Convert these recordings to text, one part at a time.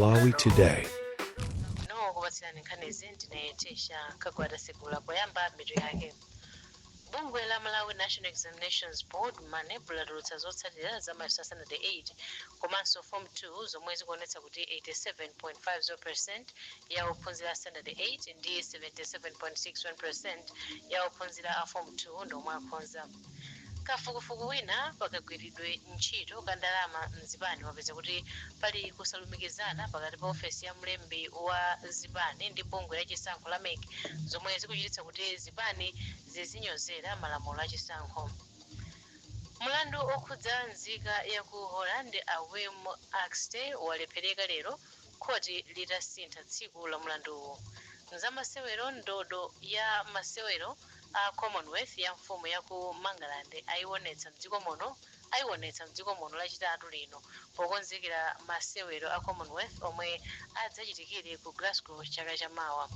Malawi Today. No kubatsirani nkhanizi ndinayetesha kagwada segula poyamba mitu yake. Bungwe la Malawi National Examinations Board manebula tulutsa zotsatira za mayeso Standard 8 komanso Form 2 zomwe zikuonetsa kuti 87.50% ya ophunzira Standard 8 ndi 77.61% ya ophunzira a Form 2 ndomwe akhonza. Kafukufuku wina pakagwiridwe ntchito ka ndalama mzipani wapeza kuti pali kusalumikizana pakati pa ofesi ya mlembi wa zipani ndi bungwe la chisankho la MEC zomwe zikuchititsa kuti zipani zizinyozera malamulo a chisankho. Mulandu okhudza nzika ya ku Holland a Wim Axte walephereka lero khoti litasintha tsiku la mulanduwu. Nzamasewero ndodo ya masewero a Commonwealth ya mfumu ya ku Mangalande ayiwonetsa mdziko muno lachitatu lino pokonzekera masewero a Commonwealth omwe adzachitikire ku Glasgow chaka chamawa.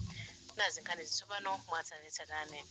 Nazi nkhani zitsopano mwatsatanetsatane.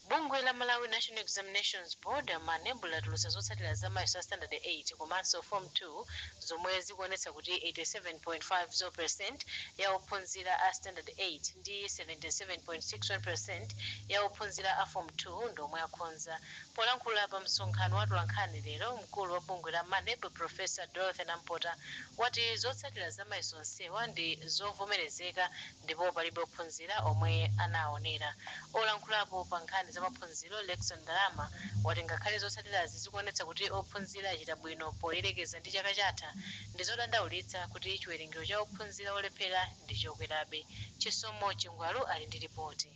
Bungwe la Malawi National Examinations Board manebula tulutsa zotsatira za mayeso Standard 8 komanso Form 2 zomwe zikuonetsa kuti 87.50% ya ophunzira a Standard 8 ndi 77.61% ya ophunzira a Form 2 ndomwe akhonza. Polankhula pa msonkhano wa tolankhani lero, mkulu wa bungwe la MANEB Professor Dorothy Nampota wati zotsatira za mayeso onsewa ndi zovomerezeka ndipo palibe ophunzira omwe anaonera. Olankhulapo pa nkhani za maphunziro Lexon Ndalama wati ngakhale zotsatirazi zikuonetsa kuti ophunzira achita bwino poyerekeza ndi chaka chatha ndi zodandaulitsa kuti chiwerengero cha ophunzira olephera ndi chokwerabe. Chisomo Chingwalu ali ndi ripoti.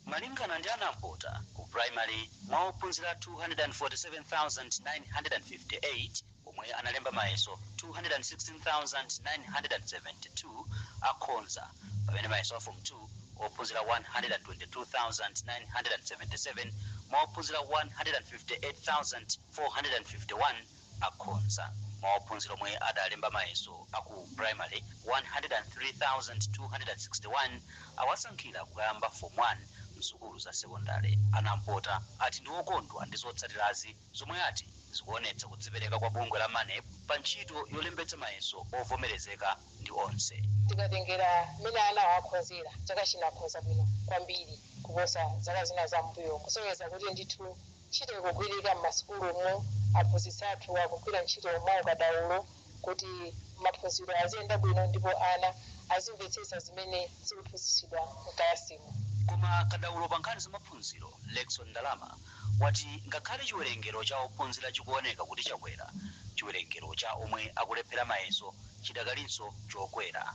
Malingana ndi Nampota ku primary mwa ophunzira 247,958 omwe analemba mayeso 216,972 akhonza pamene mayeso a Form 2 ophunzira 122,977 mwa ophunzira 158,451 akhonza. Mwa ophunzira omwe adalemba mayeso aku primary 103,261 awasankhira kukayamba Form 1 msukulu za sekondari. Anampota ati ndi okondwa ndi zotsatirazi zomwe ati zikuonetsa kudzipereka kwa bungwe la MANEB pa ntchito yolembetsa mayeso ovomerezeka ndi onse. Tikatengera mmene ana wakhonzera chaka chino akhonza bwino kwambiri kuposa zaka zina za mbuyo, kusonyeza kuti ndithu ntchito ikugwirika m'masukulumo, aphunzitsi athu akugwira ntchito mwaukadaulo kuti maphunziro aziyenda bwino ndipo ana azimvetsetsa zimene zikuphunzitsidwa mkalasimu. Koma kadaulo pa nkhani za maphunziro Lexon Ndalama wati ngakhale chiwerengero cha ophunzira chikuoneka kuti chakwera, chiwerengero cha omwe akulephera mayeso chidakalinso chokwera.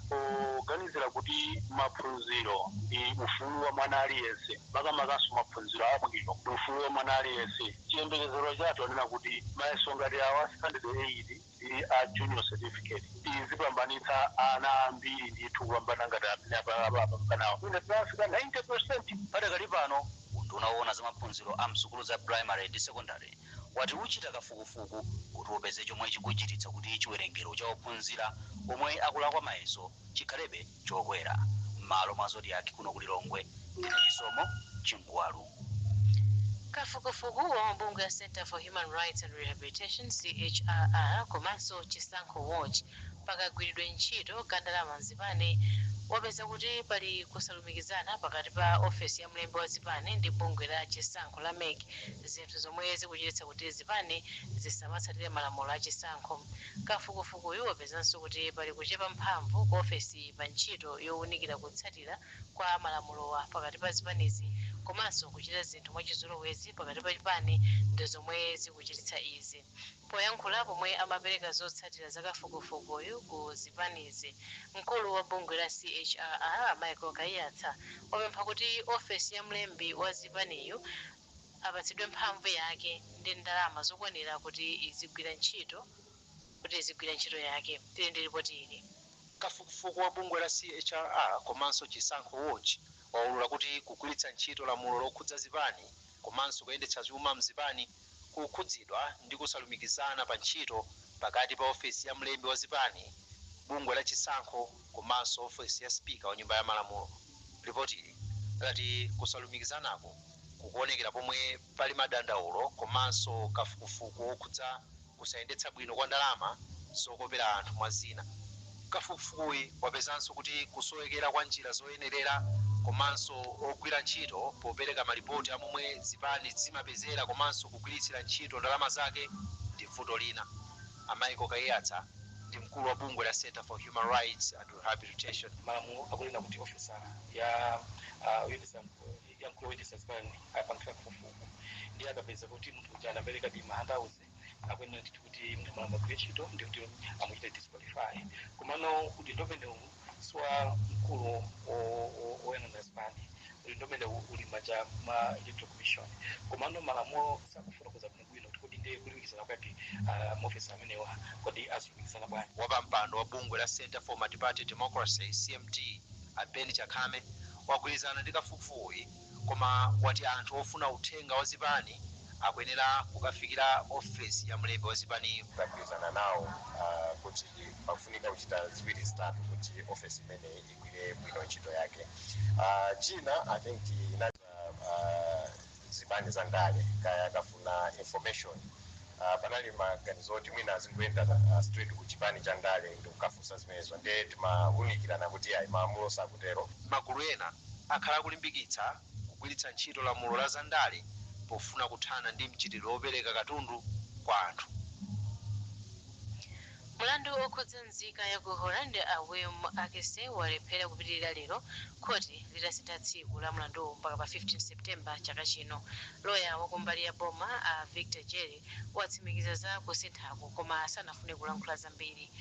Kuganizira kuti maphunziro ndi ufulu wa mwana aliyense, makamakaso maphunziro abwino ndi ufulu wa mwana aliyense. Chiyembekezero chathu anena kuti mayeso ngati awa Standard 8 ndi a junior certificate zikuyambanitsa ana ambiri ndithu kupambana ngati amene apapambanawo. Ine tinafika 90%. Padakali pano unaona za maphunziro a msukulu za primary ndi secondary wati uchita kafukufuku kuti upeze chomwe chikuchititsa kuti chiwerengero cha ophunzira omwe akulakwa mayeso chikhalebe chokwera. M'malo mwa Zodiac kuno ku Lilongwe ndi Chisomo Chingwalu. Kafukufuku wa mabungwe ya Center for Human Rights and Rehabilitation CHRR komanso Chisankho Watch pakagwiridwe ntchito ka ndalama mzipani wapeza kuti pali kusalumikizana pakati pa ofesi ya mlembi wa zipani ndi bungwe la chisankho la MEC, zinthu zomwe zikuchititsa kuti zipani zisamatsatire malamulo a chisankho. Kafukufukuyu wapezanso kuti pali kuchepa mphamvu kwa ofesi pa ntchito yowunikira kutsatira kwa malamulowa pakati pa zipanizi komanso kuchita zinthu mwachizolowezi pakati pa chipani ndi zomwe zikuchititsa izi. Poyankhula pomwe amapereka zotsatira za kafukufukuyu ku zipanizi, mkulu wa bungwe la CHRR Michael Kayatsa wapempha kuti ofesi ya mlembi wa zipaniyu apatsidwe mphamvu yake ndi ndalama zokwanira kuti izigwira ntchito yake. Tili ndi ripoti ili. Kafukufuku wa bungwe la CHRR komanso Chisankho Watch waulula kuti kugwiritsa ntchito lamulo lokhudza zipani komanso kuyendetsa chuma mzipani kukhudzidwa ndi kusalumikizana pa ntchito pakati pa ofesi ya mlembi wa zipani, bungwe la chisankho komanso ofesi ya spika wa nyumba ya malamulo. Ripoti ili lati kusalumikizanako kukuonekera pomwe pali madandaulo komanso kafukufuku okhudza kusayendetsa bwino kwa ndalama zokopera anthu mwa zina. kafukufuku wapezanso kuti kusowekera kwa njira zoyenerera komanso ogwira ntchito popereka malipoti amomwe zipani zimapezera komanso kugwiritsira ntchito ndalama zake ndi vuto lina. Amaiko Kayatsa ndi mkulu wa bungwe la Center for Human Rights and Rehabilitation. Malamulo akunena kuti ofisa ya mkulu wa zipani apangira kafukufuku ndiye akapeza kuti munthu uja anapereka di mahandauzi akwena kuti munthu agwire ntchito ndi kuti amuchite disqualify. Komano kuti ndomene swa mkulu oyang'anira zipani uli ndomene uli manja mwa electoral commission. Komano malamulo sakufuna kuza bwino kuti ndiye kulumikizana kwake maofisa amenewa kodi azilumikizana bwanji. Wapampando wa bungwe la Center for Multi-Party Democracy CMD Ben Chakame wagwirizana ndi kafukufuku koma wati anthu ofuna uthenga wa zipani akuyenera kukafikira ofesi ya mlembi wa zipani. Tagwirizana nawo kuti pakufunika kuchita ziwiri zitatu kuti ofesi imene igwire bwino ntchito yake. China I think zipani za ndale kaya kafuna information panali maganizo oti mwina azingoenda straight ku chipani cha ndale ndi kukafunsa zimenezo ndiye timawunikirana kuti ayi malamulo sakutero. Magulu ena akhala kulimbikitsa kugwiritsa ntchito lamulo la zandale pofuna kuthana ndi mchitidwe wopereka katundu kwa anthu. Mulandu okhudza nzika ya ku Holland William Akese walephera kupitirira lero khoti litasintha tsiku la mulandu mpaka pa 15 September chaka chino. Loya wakumbali ya boma Victor Jerry watsimikiza za kusinthako koma sanafune kulankhula zambiri.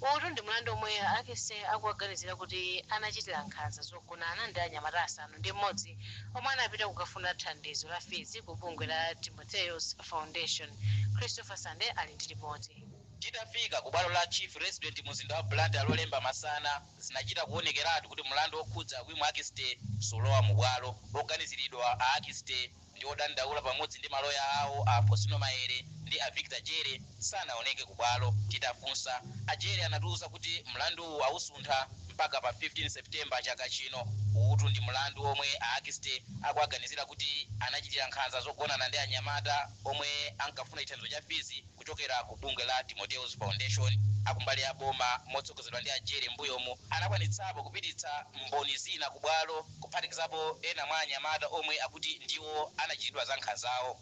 Uwu ndi mulandu omwe Akese akuwaganizira kuti anachitira nkhanza zogonana ndi anyamata asanu ndi mmodzi omwe anapita kukafuna thandizo la fizi ku bungwe la Timotheus Foundation. Christopher Sande ali ndi ripoti. Titafika ku bwalo la chief resident muzinda wa Blantyre lolemba masana zinachita kuonekeratu kuti mulandu okhudza William Akeste sulowa mu bwalo. Oganiziridwa a Akeste ndi odandaula pamodzi ndi maloya awo a Faustino Maere ndi a Victor Jere sanaoneke ku bwalo. Titafunsa a Jere anatiuza kuti mlandu awusuntha mpaka pa 15 September chaka chino. Uwu ndi mlandu omwe a Akeste akuaganizira kuti anachitira nkhanza zogonana ndi anyamata omwe ankafuna chithandizo cha fizi kuchokera ku bungwe la Timotheus Foundation. Akumbali ya boma motsogozedwa ndi a Jere mbuyomu anakwanitsapo kupititsa mboni zina ku bwalo kuphatikizapo ena mwa anyamata omwe akuti ndiwo anachitidwa za nkhanzawo.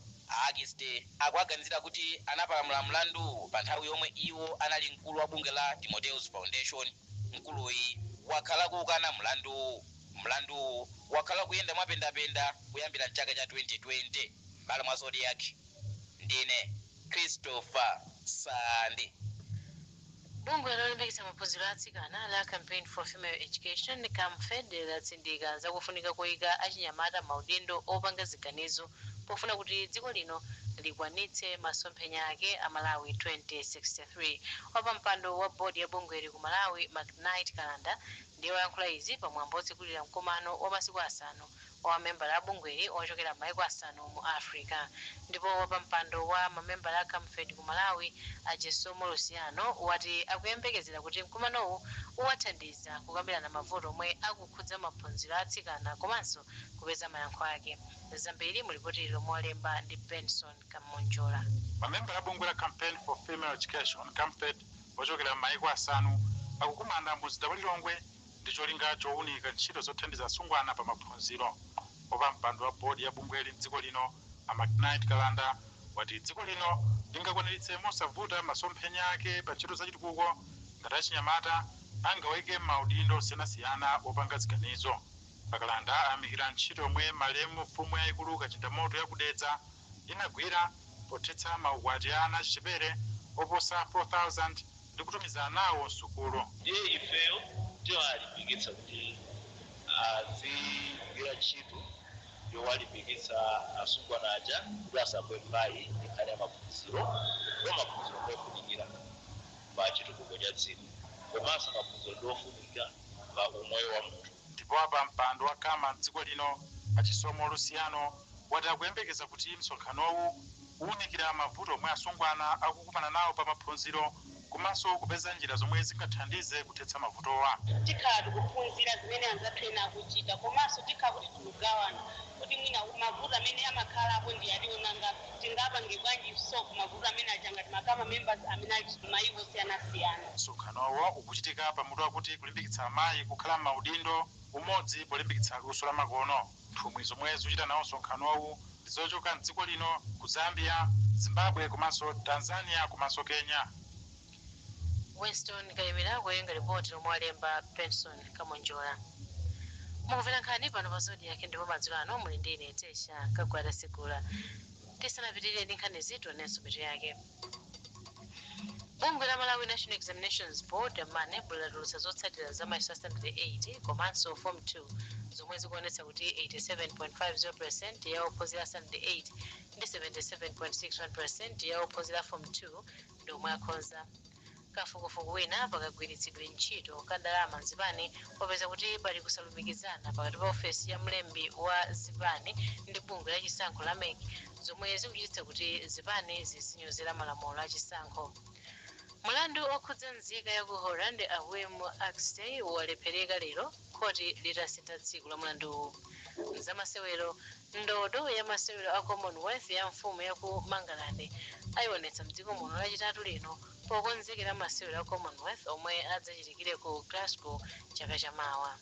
Akeste akuaganizira kuti anapalamula mlandu pa nthawi yomwe iwo anali mkulu wa bungwe la Timotheus Foundation. Mkuluyi wakhala kukana mlandu wakhala kuyenda mwapendapenda kuyambira mchaka cha 2020. Mbala mwa Zodiac ndine Christopher Sande. Bungwe lolimbikitsa maphunziro atsikana la Campaign for Female Education CAMFED latsindika zakufunika kuyika achinyamata maudindo opanga ziganizo pofuna kuti dziko lino likwanitse masomphenya ake a Malawi 2063. Wapampando wa bodi ya bungweli ku Malawi McKnight Kalanda ndiye wayankhula izi pamwambo otsegulira mkumano wa masiku asanu wa mamembala a bungweli ochokera m'mayiko asanu mu Africa. Ndipo wapampando wa mamembala a CAMFED ku Malawi a Jesomo Luciano wati akuyembekezera kuti mkumanowu uwathandiza kukambirana mavuto omwe akukhudza maphunziro atsikana komanso kupeza mayankho ake. Zambiri mulipoti lomolemba ndi Benson Kamonjola. Mamembala a bungwe la Campaign for Female Education CAMFED ochokera m'mayiko asanu akukumana muzida wa Lilongwe ndi cholinga chowunika ntchito zothandiza asungwana pa maphunziro. Wapampando wa bodi ya bungweli m'dziko lino a McKnight Kalanda wati dziko lino lingakwaniritse mosavuta masomphenya ake pa ntchito zachitukuko ngati achinyamata angawike maudindo osiyanasiyana opanga ziganizo. Kalanda amikira ntchito yomwe malemu mfumu yayikulu Kachindamoto yakudedza inagwira pothetsa maukwati a ana achichepere oposa 4,000 ndi kutumiza nawo sukulu. Ndiye ifeyo tiwalimbikitsa kuti azigwira ntchito yowalimbikitsa asungwana aja kuti asagwe m'mbali nkhani ya maphunziro ofunikira pa chitukuko cha dziko komanso maphunziro ofunika pa umoyo wa munthu. Ndipo wapampando wa kama m'dziko lino a Chisomo Luciano wati akuyembekeza kuti msonkhanowu uwunikira mavuto omwe asungwana akukumana nawo pa maphunziro komanso kupeza njira zomwe zingathandize kuthetsa mavutowa. Tikhala tikuphunzira zimene anzathu ena akuchita komanso tikhala kuti tikugawana kuti mwina mavuto amene amakhalapo ndi ationanga tingapange bwanji solve mavuto amene aja ngati makama members amene ali mayiko osiyanasiyana. Msonkhanowo ukuchitika pamutu wakuti kulimbikitsa amayi kukhala m'maudindo umodzi polimbikitsa luso la makono. Nthumwi zomwe zikuchita nawo msonkhanowu ndi zochoka m'dziko lino ku Zambia, Zimbabwe komanso Tanzania komanso Kenya. Winston Kayimira kuwerenga ripoti lomwe walemba Benson Kamonjola. Mukumvera nkhani pano pa Zodiac ndipo madzulo ano muli ndi ine Tesha Kagwada Sigula. Tisanapitirire ndi nkhani zithu nenso mitu yake. Bungwe la Malawi National Examinations Board manebula rules zotsatira za mayeso standard 8 komanso form 2 zomwe zikuonetsa kuti 87.50% ya ophunzira standard 8 ndi 77.61% ya ophunzira form 2 ndomwe akhonza. Kafukufuku wina pakagwiritsidwe ntchito ka ndalama Zipani popeza kuti pali kusalumikizana pakati pa ofesi ya mlembi wa Zipani ndi bungwe la chisankho la MEC zomwe zikuchititsa kuti Zipani zizinyozera malamulo a chisankho. Mulandu okhudza nzika ya ku Holland Awim Axtey walephereka lero khoti litasintha tsiku la mulandu. Zamasewero ndodo ya masewero a Commonwealth ya mfumu ya ku Mangalande ayionetsa mdziko muno lachitatu lino pokonzekera masewero a Commonwealth omwe adzachitikire ku Glasgow chaka chamawa.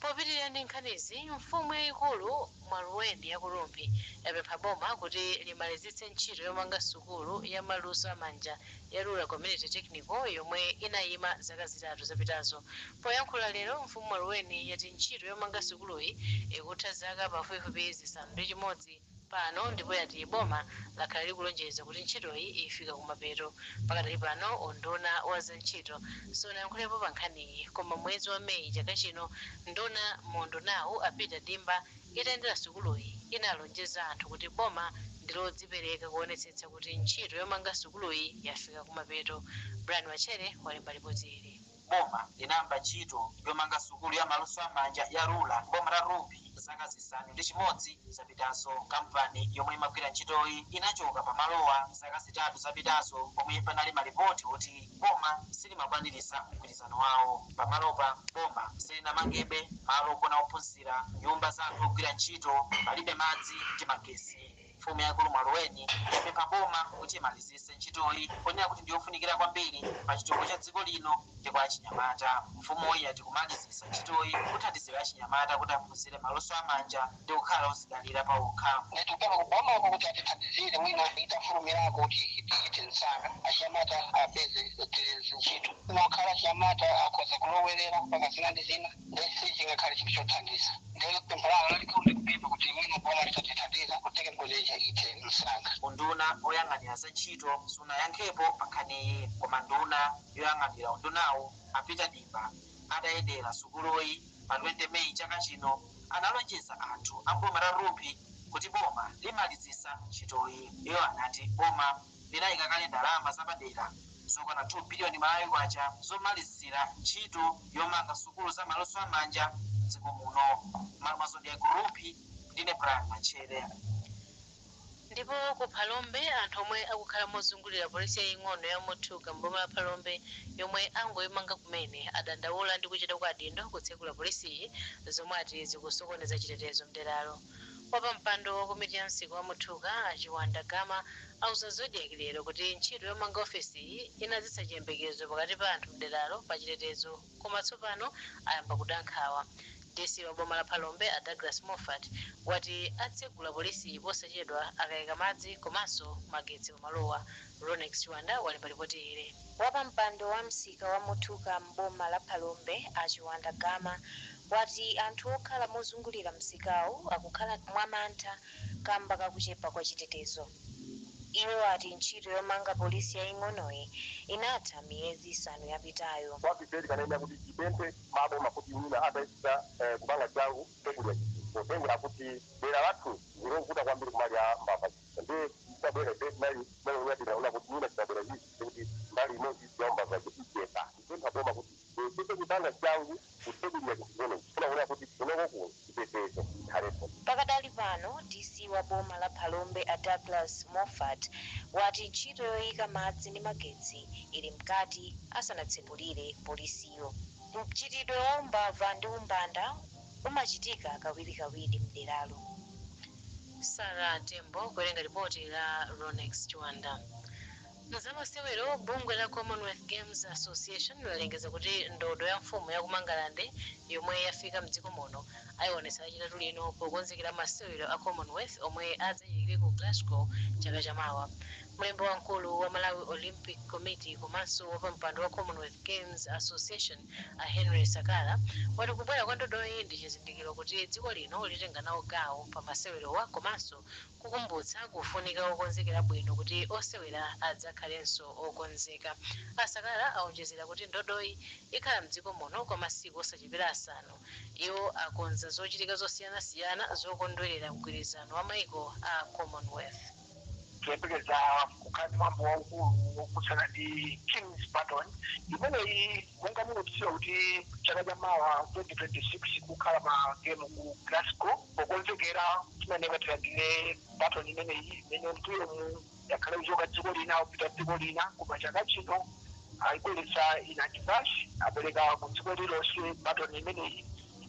Popitirira ndi nkhanizi, mfumu yayikulu Mwaluwendi ya Kulumbi yapempha boma kuti limalizitse ntchito yomanga sukulu ya maluso amanja ya Rural Community Technical yomwe inayima zaka zitatu zapitazo. Poyankhula lero, mfumu Mwaluwendi yati ntchito yomanga sukuluyi ikutha zaka pafupifupi zisanu ndi chimodzi pano ndipo yati boma lakhala likulonjeza kuti ntchitoyi ifika kumapeto. Pakadali pano unduna wa za ntchito sunayankhulepo pa nkhaniyi, koma mwezi wa Meyi chaka chino nduna mundunawu apita dimba itayendera sukuluyi inalonjeza anthu kuti boma ndilodzipereka kuonetsetsa kuti ntchito yomanga sukuluyi yafika kumapeto. Brian Wachere walemba ripoti ili. Boma linayamba ntchito yomanga sukulu ya maluso amanja ya Rula boma la Rubi zaka zisanu ndi chimodzi zapitazo. Kampani yomwe imagwira ntchitoyi inachoka pa malowa zaka zitatu zapitazo pomwe panali malipoti kuti boma silimakwanirisa mgwirizano wawo. Pamalopa boma silinamangebe malo ogona ophunzira, nyumba za anthu ogwira ntchito, palibe madzi ndi magesi. Mfumu yaikulu Mwaluwendi yapempha boma kuti imalizitse ntchitoyi ponena kuti ndiyofunikira kwambiri pa chitukuko cha dziko lino ndi kwa achinyamata. Mfumuyi yati kumalizitsa ntchitoyi kuthandizira achinyamata kuti aphunzire maluso amanja ndi kukhala odzidalira pa okha. Ndikupempha kubomako kuti atithandizire mwina itafulumirako kuti tichite msanga achinyamata apeze ntchito. Nokhala achinyamata akhoza kulowerera mpaka zina ndi zina ndesi chingakhale chinthu chothandiza. Ndiyo pempho langa lalikulu ndikupempha kuti mwina boma litatithandiza kuteke mkoleja ite msanga. Unduna oyang'anira za ntchito sunayankhepo pa nkhaniyi, koma nduna yoyang'anira undunawu apita dimba atayendera sukuluyi pa 20 Meyi chaka chino analonjeza anthu a boma la Rubi kuti boma limalizitsa ntchitoyi. Iyo anati boma linayika kale ndalama zapadera zokwana 2 biliyoni malawi kwacha zomalizira ntchito yomanga sukulu za maluso amanja dziko muno. Mazodiac Rubi ndine Brian Machere. Ndipo ku Phalombe anthu omwe akukhala mozungulira polisi yaying'ono ya Muthuka mboma la Phalombe yomwe angoyimanga kumene adandaula ndi kuchita kwa adindo kutsekula polisiyi zomwe ati zikusokoneza chitetezo mderalo. Wapa mpando wa komiti ya msika wa Muthuka Achiwanda Gama auza Zodiac lero kuti ntchito yomanga ofisiyi inazitsa chiyembekezo pakati pa anthu mderalo pa chitetezo, koma tsopano ayamba kudankhawa. DC wa boma la Phalombe a Douglas Moffat wati atsegula polisi posachedwa akayika madzi komanso magetsi kumalowa. Ronex Chiwanda walemba ripoti ili. Wapa mpando wa msika wa Muthuka mboma la Phalombe Achiwanda Gama wati anthu okhala mozungulira msikawu akukhala mwamantha kamba kakuchepa kwa chitetezo. Iwo ati ntchito yomanga polisi yaying'onoyi inatha miyezi 5 yapitayo. Wapiteli kanaenda kuti chipente maboma kuti mwina ataisa kupanga changu tekulya chipinto. Tengera kuti bera lathu zirokuta kwambiri kumali ya mbava. Ndi sabere mali unyadira una kuti mwina sabere hizi kuti mbali imoji yomba za chipinto. Tengera boma kuti chipinto kupanga changu kutekulya chipinto. Kuna kuti kunoko ku chipinto harepo. Pakadali pano DC wa boma la Phalombe a Douglas Moffat wati ntchito yoyika madzi ndi magetsi ili mkati asanatsegulire polisiyo. Mchitidwe wa umbava ndi umbanda umachitika kawirikawiri mderalo. Sara Tembo kuwerenga ripoti la Ronex Chiwanda. Mzamasewero bungwe la Commonwealth Games Association lalengeza kuti ndodo ya mfumu ya kumangalande yomwe yafika mdziko muno ayionetsa lachitatu lino pokonzekera masewero a Commonwealth omwe adzachitikire ku Glasgow chaka chamawa. Mlembi wamkulu wa Malawi Olympic Committee komanso wapampando wa Commonwealth Games Association a Henry Sakala wati kubwera kwa ndodoyi ndi chizindikiro kuti dziko lino litenga nawo gawo pa masewerowa komanso kukumbutsa kufunika okonzekera bwino kuti osewera adzakhalenso okonzeka. Asakala aonjezera kuti ndodoyi ikhala mdziko muno kwa masiku osachepera asanu. Iwo akonza zochitika zosiyanasiyana zokondwerera mgwirizano wa maiko a Commonwealth. Tuyembekeza kukhala mwambo waukulu wokutsana ndi King's Pardon imeneyi monga mukudziwa kuti chaka chamawa 2026 kukhala magemu ku Glasgow pokonzekera chimene tilandire baton imeneyi imene mtuyomu yakhale kuchoka dziko lina kupita dziko lina koma chaka chino ayibweretsa inachitash apereka ku dziko lilonse baton imeneyi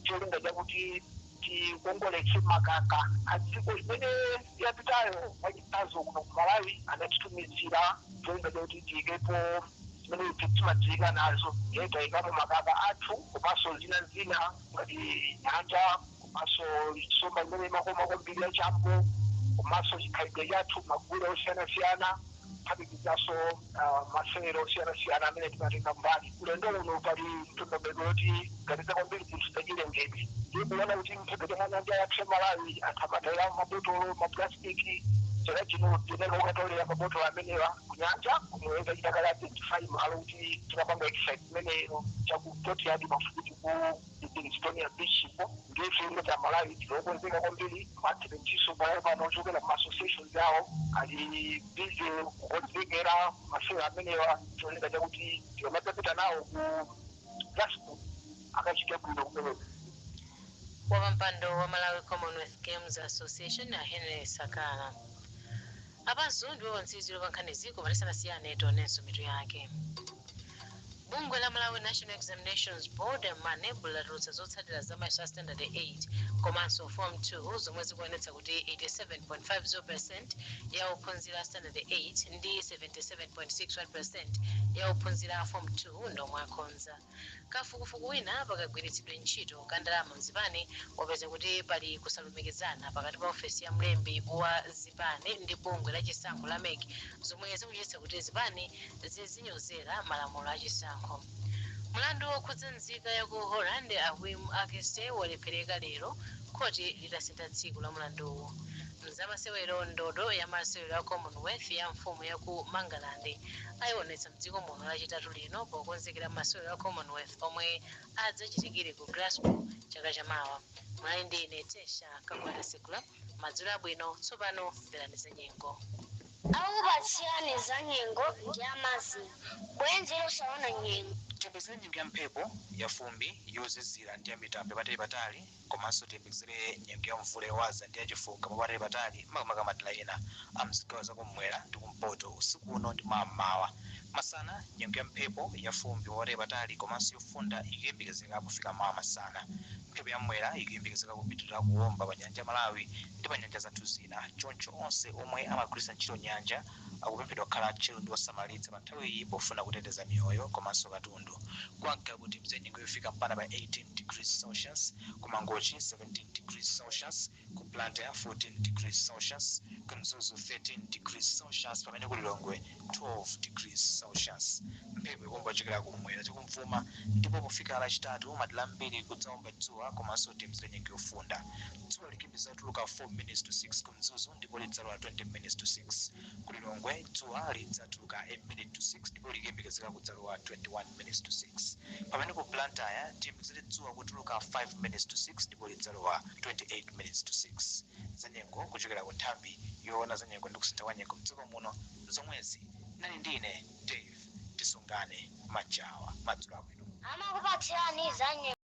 cholinga chakuti tikongoletse makaka adziko limene yapitayo wachitazo kuno ku Malawi anatitumizira cholinga chakuti tiyikepo zimene timadziwika nazo tayikamo makaka athu komanso zina ngati nyanja komanso nsomba imene imakoma kwambiri ya chambo komanso chikhalidwe chathu magule osiyanasiyana kuphatikizaso masewero osiyanasiyana amene timatenga mbali. Ulendo uno pali mtondobeko yoti ganiza kwambiri kuti tachilengedwe ndikuona kuti mtondobeko mwa nyanja yathu ya Malawi athamatira mabotolo maplastiki chaka chino tinene ukatolera mabotolo amenewa ku nyanja kumuyenda chitakala 25 malo kuti tikapanga exercise imeneyo chakutoti adi mafuti ku Livingstone Beach ipo ndife cha Malawi tinokonzeka kwambiri mathirenchiso pano ochokera mu association zawo ali busy kukonzekera masewero amenewa cholinga chakuti tikamapita nawo ku Glasgow akachita bwino kumeneko. Wapampando wa Malawi Commonwealth Games Association a Henry Sakala. Apanso ndiwo wanziziro pankhanizi kumalisiyana tionenso mitu yake. Bungwe la Malawi National Examinations Board manebula rutsa zotsatira za mayeso a standard 8 komanso form 2 zomwe zikuonetsa kuti 87.50% ya ophunzira standard 8 ndi 77.61% ya ophunzira form 2 ndomwe akhonza. Kafukufuku wina pakagwiritsidwe ntchito ka ndalama mzipani wapeza kuti pali kusalumikizana pakati pa ofesi ya mlembi wa zipani ndi bungwe la chisankho la MEC zomwe zikuchititsa kuti zipani zizinyozera malamulo a chisankho. Mlandu wokhudza nzika ya ku Holland a Wim Akeste walephereka lero khoti litasintha tsiku la mlanduwo. Mzamasewero ndodo ya masewero a Commonwealth ya mfumu ya ku Mangalande ayionetsa mdziko muno lachitatu lino pokonzekera masewero a Commonwealth omwe adzachitikire ku Glasgow chaka chamawa. Muli ndi ine Tesha Kagwada Sekula madzulo abwino tsopano mverani za nyengo. Akupatsirani za nyengo ndi amazi bwenzi losaona nyengo. Tiyembekeze nyengo ya mphepo ya fumbi yozizira ndi ya mitambo yapatali komanso tiyembekeze nyengo ya mvula yowaza ndi yachifunga papatali makamaka madera ena a mzigawo zakumwera ndi kumpoto usiku uno ndi mammawa. Masana nyengo ya mphepo ya fumbi papatali komanso yofunda ikuyembekezeka kufika mawa masana. Mphepo ya mwera ikuyembekezeka kupitirira kuwomba pa nyanja Malawi ndi pa nyanja zathu zina. Choncho onse omwe amagwiritsa ntchito nyanja akupemphedwa kukhala tcheru ndi osamalitsa pa nthawi iyi pofuna kuteteza miyoyo komanso katundu. Kuwagga kuti mzenyengo yofika mpaka pa 18 degrees Celsius, ku Mangochi 17 degrees Celsius, ku Blantyre 14 degrees Celsius, ku Mzuzu 13 degrees Celsius, pamene ku Lilongwe 12 degrees Celsius. Mphepo ikumba chokera kumwera chikumvuma ndipo pofika lachitatu madera ambiri kudzawomba dzuwa komanso mzenyengo yofunda. Dzuwa likuyembekeza kutuluka 4 minutes to 6 ku Mzuzu ndipo lidzalowa 20 minutes to 6. Ku Lilongwe dzuwa lidzatuluka 8 minutes to 6 ndipo likuyembekezeka kudzalowa 21 minutes to 6. Pamene ku Blantyre tiyembekeze dzuwa kutuluka 5 minutes to 6 ndipo lidzalowa 28 minutes to 6. Zanyengo kuchokera ku nthambi yoona zanyengo ndi kusintha kwa nyengo mdziko muno zomwezi nali ndine Dave Tisungane Machawa madzulo abwino. Amakupatsirani za nyengo.